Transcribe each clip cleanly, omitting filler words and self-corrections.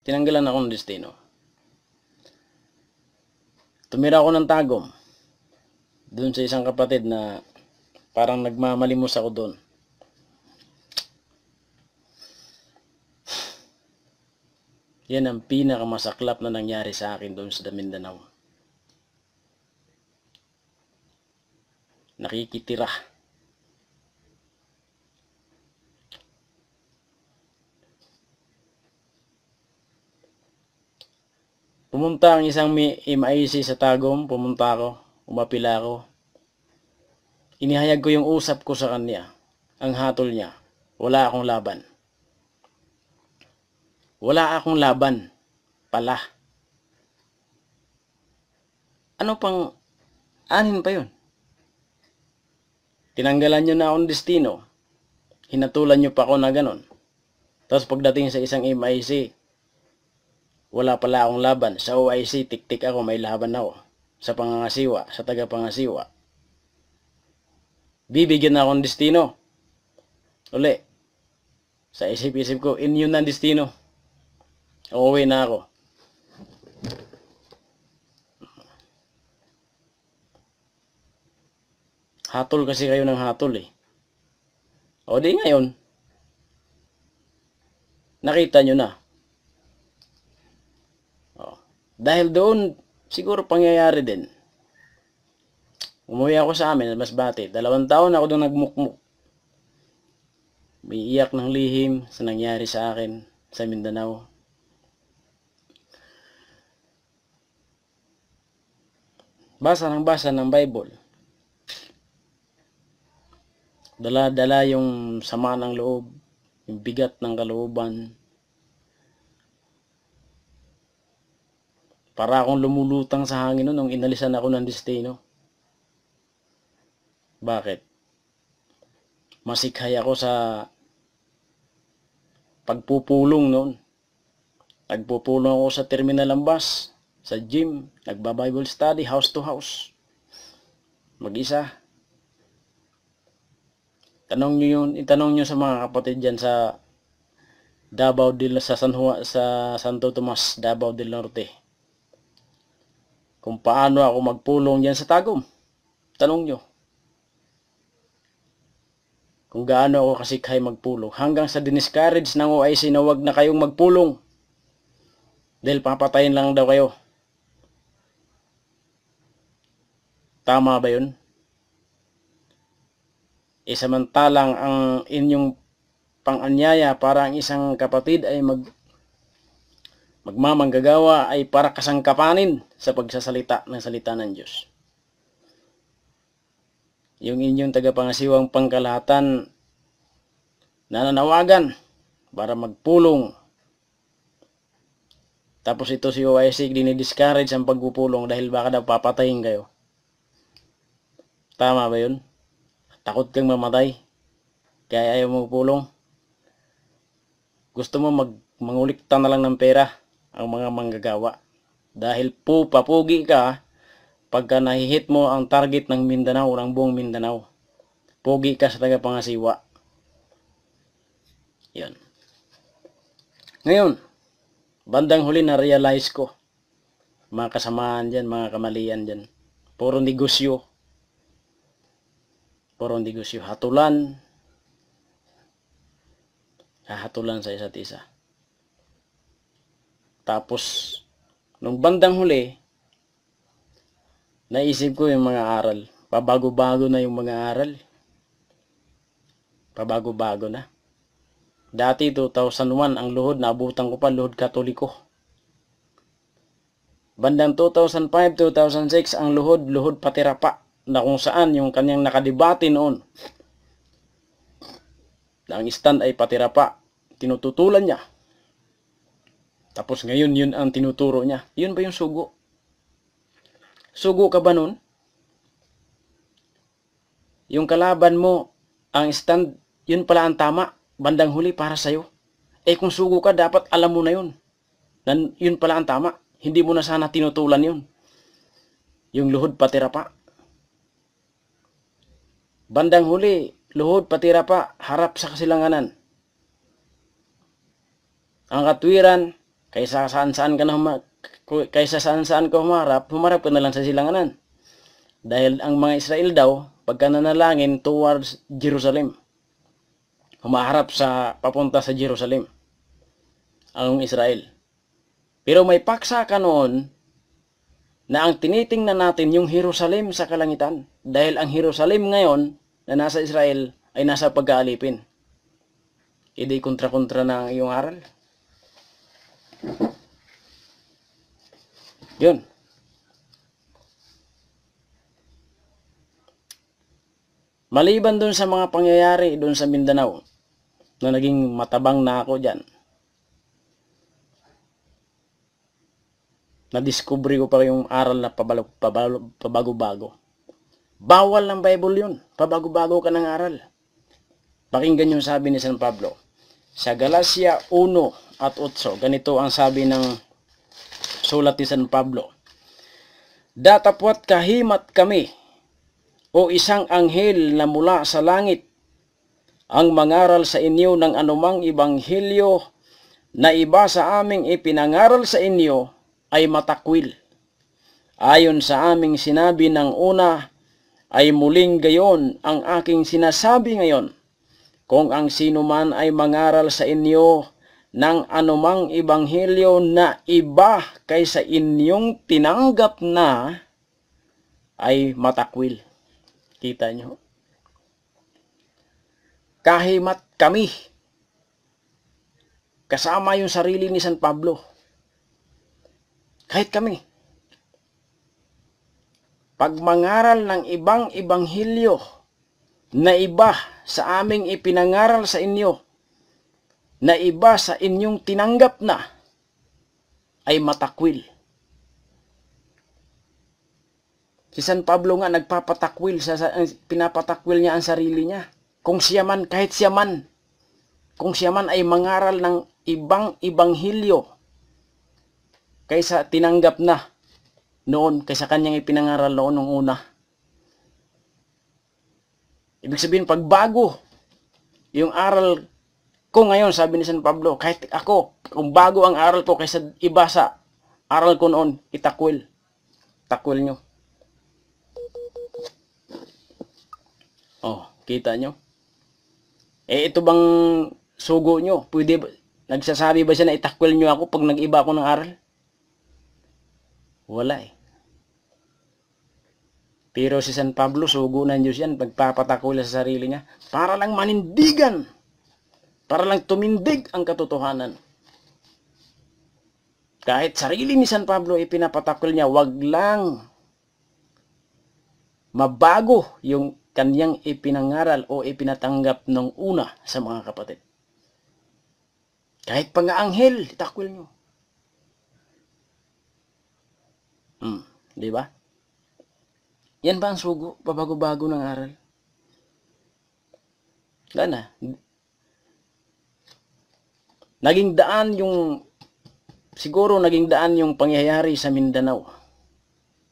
tinanggalan ako ng destino. Tumira ako ng Tagum, doon sa isang kapatid na parang nagmamalimos ako doon. Yan ang pinakamasaklap na nangyari sa akin doon sa Mindanao. Nakikitira. Pumunta ang isang MIC sa Tagum, pumunta ako, umapila ako. Inihayag ko yung usap ko sa kanya, ang hatol niya. Wala akong laban. Wala akong laban pala. Ano pang anin pa yun? Tinanggalan nyo na akong destino. Hinatulan nyo pa ako na ganon. Tapos pagdating sa isang MIC, wala pala akong laban. Sa OIC, tik-tik ako, may laban ako. Sa pangangasiwa, sa tagapangasiwa. Bibigyan na akong destino. Uli. Sa isip-isip ko, inyo na destino. Uuwi na ako. Hatol kasi kayo ng hatol eh. O di ngayon, nakita nyo na. Dahil doon, siguro pangyayari din. Umuwi ako sa amin, Masbate. 2 taon ako doon nagmukmuk. May iyak ng lihim sa nangyari sa akin sa Mindanao. Basa ng Bible. Dala-dala yung sama ng loob, yung bigat ng kalooban. Para akong lumulutang sa hangin nung inalisan ako ng destino. Bakit? Masikhay ako sa pagpupulong noon. Nagpupulong ako sa terminal ng bus, sa gym, nagba-Bible study, house to house. Mag-isa. Itanong nyo sa mga kapatid dyan sa Davao sa Santo Tomas, Davao del Norte. Kung paano ako magpulong dyan sa Tagum. Tanong nyo. Kung gaano ako kasikhay magpulong. Hanggang sa diniscourage ng OIC na wag na kayong magpulong. Dahil papatayin lang daw kayo. Tama ba yun? Samantalang ang inyong pang-anyaya para ang isang kapatid ay magmamanggagawa ay para kasangkapanin sa pagsasalita ng salita ng Diyos. Yung inyong tagapangasiwang pangkalahatan nananawagan para magpulong. Tapos ito si OIC dinidiscourage ang pagpupulong dahil baka daw papatayin kayo. Tama ba yun? Takot kang mamatay kaya ayaw mo pulong. Gusto mo mangulikta na lang ng pera ang mga manggagawa. Dahil papugi ka pagka nahihit mo ang target ng Mindanao, ng buong Mindanao. Pugi ka sa tagapangasiwa. Yan. Ngayon, bandang huli na-realize ko. Mga kasamaan dyan, mga kamalian dyan. Puro negosyo. Puro negosyo. Hatulan. Hahatulan sa isa't isa. Tapos, nung bandang huli, naisip ko yung mga aral. Pabago-bago na yung mga aral. Pabago-bago na. Dati 2001, ang luhod, naabutan ko pa, luhod Katoliko. Bandang 2005-2006, ang luhod patirapa. Na kung saan yung kanyang nakadebate noon. Na ang stand ay patirapa. Tinututulan niya. Tapos ngayon yun ang tinuturo niya. Yun ba yung sugo? Sugo ka ba nun? Yung kalaban mo, ang stand, yun pala ang tama. Bandang huli para sa'yo. Kung sugo ka, dapat alam mo na yun. Yun pala ang tama. Hindi mo na sana tinutulan yun. Yung luhod patirapa. Bandang huli, luhod patirapa, harap sa kasilanganan. Ang katwiran, Kaysa saan-saan ka humarap ka na lang sa silanganan. Dahil ang mga Israel daw, pagka nanalangin towards Jerusalem, humaharap sa papunta sa Jerusalem, ang Israel. Pero may paksa ka noon na ang tinitingnan natin yung Jerusalem sa kalangitan. Dahil ang Jerusalem ngayon na nasa Israel ay nasa pag-aalipin. Hindi kontra-kontra na ang iyong aral. Yun. Maliban dun sa mga pangyayari dun sa Mindanao, na naging matabang na ako dyan, nadiskubre ko pa yung aral na pabago-bago. Bawal ng Bible yun. Pabago-bago ka ng aral. Pakinggan yung sabi ni San Pablo. Sa Galacia 1:8, ganito ang sabi ng sulat ni San Pablo. Datapwat kahimat kami, o isang anghel na mula sa langit, ang mangaral sa inyo ng anumang ibanghilyo na iba sa aming ipinangaral sa inyo ay matakwil. Ayon sa aming sinabi ng una, ay muling gayon ang aking sinasabi ngayon. Kung ang sino man ay mangaral sa inyo ng anumang ibanghilyo na iba kaysa inyong tinanggap na, ay matakwil. Kita nyo? Kahimat kami. Kasama yung sarili ni San Pablo. Kahit kami. Pag mangaral ng ibang ibanghilyo na iba sa aming ipinangaral sa inyo, na iba sa inyong tinanggap na, ay matakwil. Si San Pablo nga nagpapatakwil, pinapatakwil niya ang sarili niya. Kung siya man, kahit siya man, kung siya man ay mangaral ng ibang ibanghilyo kaysa tinanggap na noon, kaysa kanyang ipinangaral noon nung una. Ibig sabihin, pagbago yung aral ko ngayon, sabi ni San Pablo, kahit ako, kung bago ang aral ko kaysa iba sa aral ko noon, itakwil. Takwil nyo. Oh, kita nyo? Ito bang sugo nyo? Pwede ba, nagsasabi ba siya na itakwil nyo ako pag nag-iba ako ng aral? Wala eh. Pero si San Pablo, sugo ng Diyos yan, pagpapatakwil sa sarili niya, para lang manindigan, para lang tumindig ang katotohanan. Kahit sarili ni San Pablo ipinapatakwil niya, wag lang mabago yung kanyang ipinangaral o ipinatanggap nung una sa mga kapatid. Kahit pang-anghel, itakwil nyo. Di ba? Yan ba ang sugo? Pabago-bago ng aral? Wala na. Siguro naging daan yung pangyayari sa Mindanao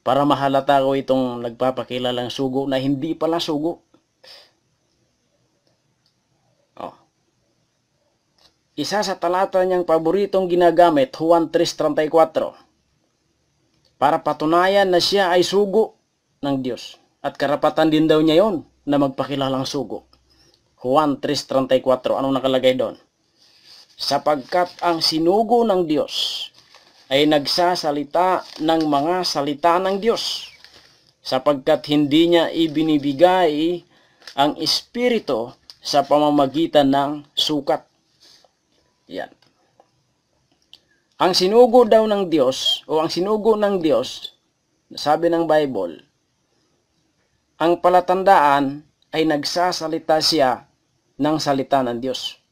para mahalata ko itong nagpapakilalang sugo na hindi pala sugo. Oh. Isa sa talata niyang paboritong ginagamit, Juan 3:34, para patunayan na siya ay sugo ng Diyos. At karapatan din daw niya yon na magpakilalang sugo. Juan 3:34, anong nakalagay doon? Sapagkat ang sinugo ng Diyos ay nagsasalita ng mga salita ng Diyos, sapagkat hindi niya ibinibigay ang Espiritu sa pamamagitan ng sukat. Yan. Ang sinugo daw ng Diyos, o ang sinugo ng Diyos, sabi ng Bible, ang palatandaan ay nagsasalita siya ng salita ng Diyos.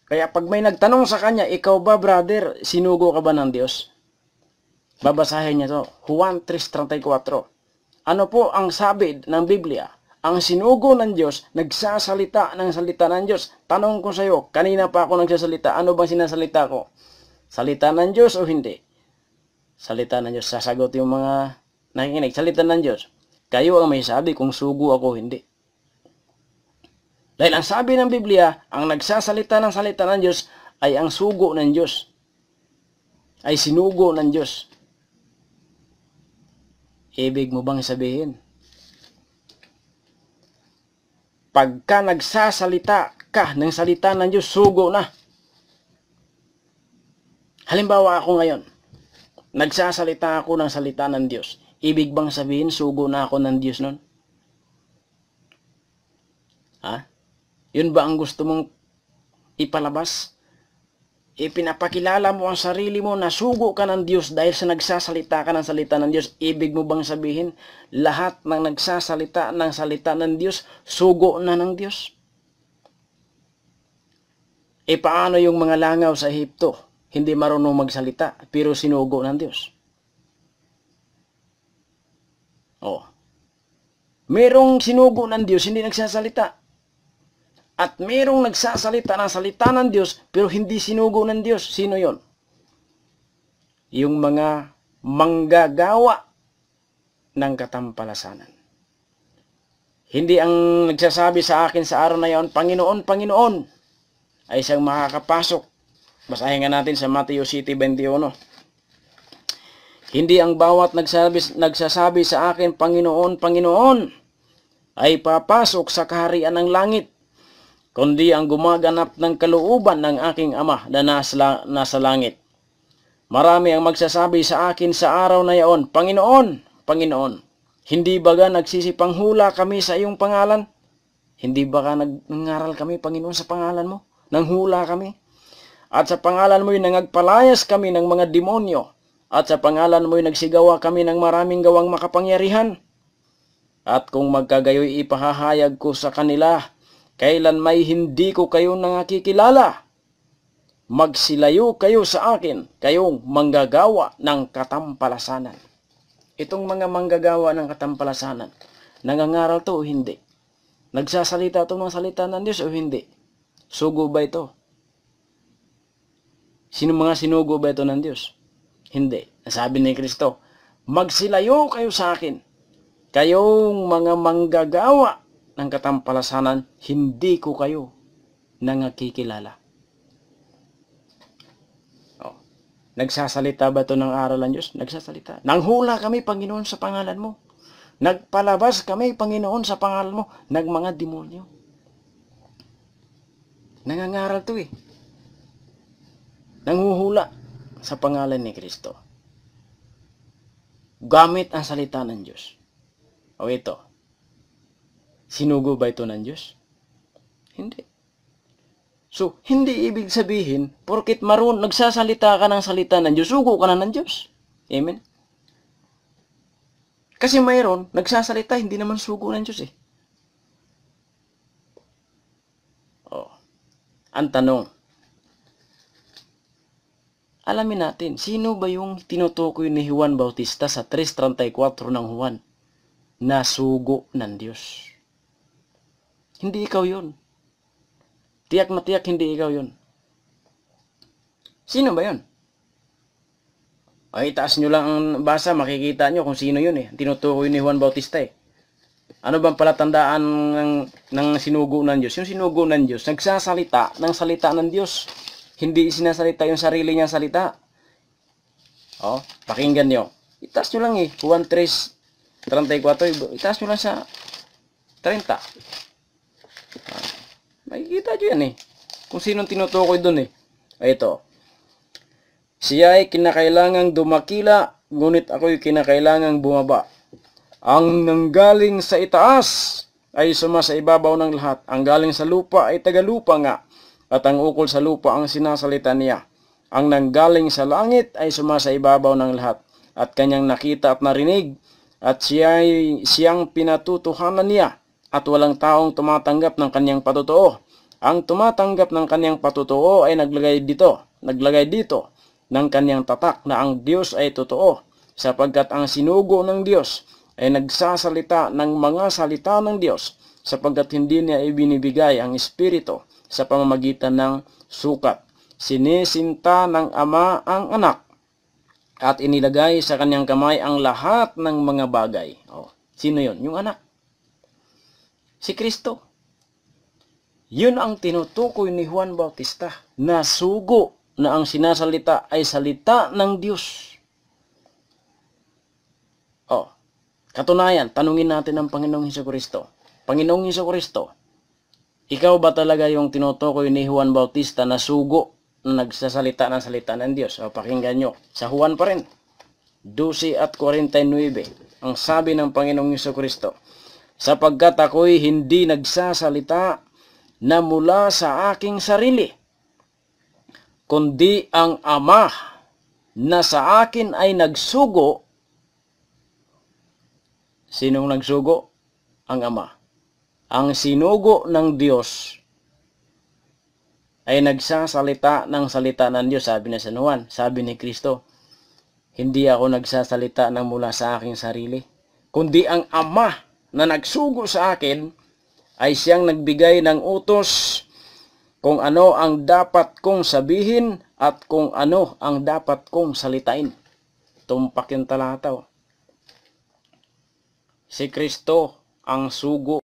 Kaya pag may nagtanong sa kanya, ikaw ba brother, sinugo ka ba ng Diyos? Babasahin niya to, Juan 3:34. Ano po ang sabi ng Biblia? Ang sinugo ng Diyos, nagsasalita ng salita ng Diyos. Tanong ko sa iyo, kanina pa ako nagsasalita, ano bang sinasalita ko? Salita ng Diyos o hindi? Salita ng Diyos. Sasagot yung mga nakikinig, salita ng Diyos. Kayo ang may sabi kung sugo ako o hindi. Dahil ang sabi ng Biblia, ang nagsasalita ng salita ng Diyos ay ang sugo ng Diyos, ay sinugo ng Diyos. Ibig mo bang sabihin, pagka nagsasalita ka ng salita ng Diyos, sugo na? Halimbawa ako ngayon, nagsasalita ako ng salita ng Diyos. Ibig bang sabihin, sugo na ako ng Diyos nun? Ha? Yun ba ang gusto mong ipalabas? Ipinapakilala mo ang sarili mo na sugo ka ng Diyos dahil sa nagsasalita ka ng salita ng Diyos. Ibig mo bang sabihin, lahat ng nagsasalita ng salita ng Diyos, sugo na ng Diyos? Paano yung mga langaw sa Ehipto? Hindi marunong magsalita, pero sinugo ng Diyos. Merong sinugo ng Diyos, hindi nagsasalita. At merong nagsasalita ng salita ng Diyos, pero hindi sinugo ng Diyos. Sino yon? Yung mga manggagawa ng katampalasanan. Hindi ang nagsasabi sa akin sa araw na yon, Panginoon, Panginoon, ay siyang makakapasok. Basahin nga natin sa Mateo 7:21. Hindi ang bawat nagsasabi sa akin, Panginoon, Panginoon, ay papasok sa kaharian ng langit, kundi ang gumaganap ng kalooban ng aking Ama na nasa langit. Marami ang magsasabi sa akin sa araw na iyon, Panginoon, Panginoon, hindi ba nagsisipanghula kami sa iyong pangalan? Hindi ba nag-ngaral kami, Panginoon, sa pangalan mo? Nanghula kami? At sa pangalan mo'y nangagpalayas kami ng mga demonyo, at sa pangalan mo'y nagsigawa kami ng maraming gawang makapangyarihan. At kung magkagayoy ipahahayag ko sa kanila, kailan may hindi ko kayo nakikilala, magsilayo kayo sa akin, kayong manggagawa ng katampalasanan. Itong mga manggagawa ng katampalasanan, nangangaral to o hindi? Nagsasalita to ng salita ng Diyos o hindi? Sugo ba ito? Sino mga sinugo ba ito ng Diyos? Hindi. Nasabi ni Kristo, magsilayo kayo sa akin, kayong mga manggagawa ng katampalasanan, hindi ko kayo nakikilala. Nagsasalita ba ito ng aral ng Diyos? Nagsasalita. Nanghula kami, Panginoon, sa pangalan mo. Nagpalabas kami, Panginoon, sa pangalan mo, ng mga demonyo. Nangangaral to eh. Nanghuhula sa pangalan ni Kristo. Gamit ang salita ng Diyos. O ito, sinugo ba ito ng Diyos? Hindi. So, hindi ibig sabihin, porkit nagsasalita ka ng salita ng Diyos, sugo ka na ng Diyos. Amen? Kasi mayroon, nagsasalita, hindi naman sugo ng Diyos eh. Ang tanong, alamin natin, sino ba yung tinutukoy ni Juan Bautista sa 3:34 ng Juan na sugo ng Diyos? Hindi ikaw yun. Tiyak na tiyak, hindi ikaw yun. Sino ba yun? Ay, taas nyo lang ang basa, makikita nyo kung sino yun eh. Tinutukoy ni Juan Bautista eh. Ano bang palatandaan ng sinugo ng Diyos? Yung sinugo ng Diyos, nagsasalita ng salita ng Diyos. Hindi sinasalita yung sarili niyang salita. Pakinggan nyo. Itaas nyo lang eh. Juan 3:34. Itaas nyo lang sa 30. Makikita nyo yan eh. Kung sinong tinutukoy dun eh. Ito. Siya ay kinakailangang dumakila, ngunit ako'y kinakailangang bumaba. Ang nanggaling sa itaas ay sumasa ibabaw ng lahat. Ang galing sa lupa ay tagalupa nga. At ang ukol sa lupa ang sinasalita niya. Ang nanggaling sa langit ay sumasa ibabaw ng lahat. At kanyang nakita at narinig. At siyang pinatutuhanan niya. At walang taong tumatanggap ng kanyang patutuo. Ang tumatanggap ng kanyang patutuo ay naglagay dito ng kanyang tatak na ang Diyos ay totoo. Sapagkat ang sinugo ng Diyos ay nagsasalita ng mga salita ng Diyos, sapagkat hindi niya ibinibigay ang Espiritu sa pamamagitan ng sukat. Sinisinta ng Ama ang anak at inilagay sa kanyang kamay ang lahat ng mga bagay. Sino yon? Yung anak. Si Kristo. Yun ang tinutukoy ni Juan Bautista, na sugo na ang sinasalita ay salita ng Diyos. Katunayan, tanungin natin ang Panginoong Hesukristo. Panginoong Hesukristo, ikaw ba talaga yung tinutukoy ni Juan Bautista na sugo na nagsasalita ng salita ng Diyos? Pakinggan nyo. Sa Juan pa rin, 12:49, ang sabi ng Panginoong Hesukristo, sapagkat ako'y hindi nagsasalita na mula sa aking sarili, kundi ang Ama na sa akin ay nagsugo. Sinong nagsugo? Ang Ama. Ang sinugo ng Diyos ay nagsasalita ng salita ng Diyos, sabi na San Juan. Sabi ni Kristo, hindi ako nagsasalita ng mula sa aking sarili, kundi ang Ama na nagsugo sa akin ay siyang nagbigay ng utos kung ano ang dapat kong sabihin at kung ano ang dapat kong salitain. Tumpak yung talata. Si Kristo ang sugo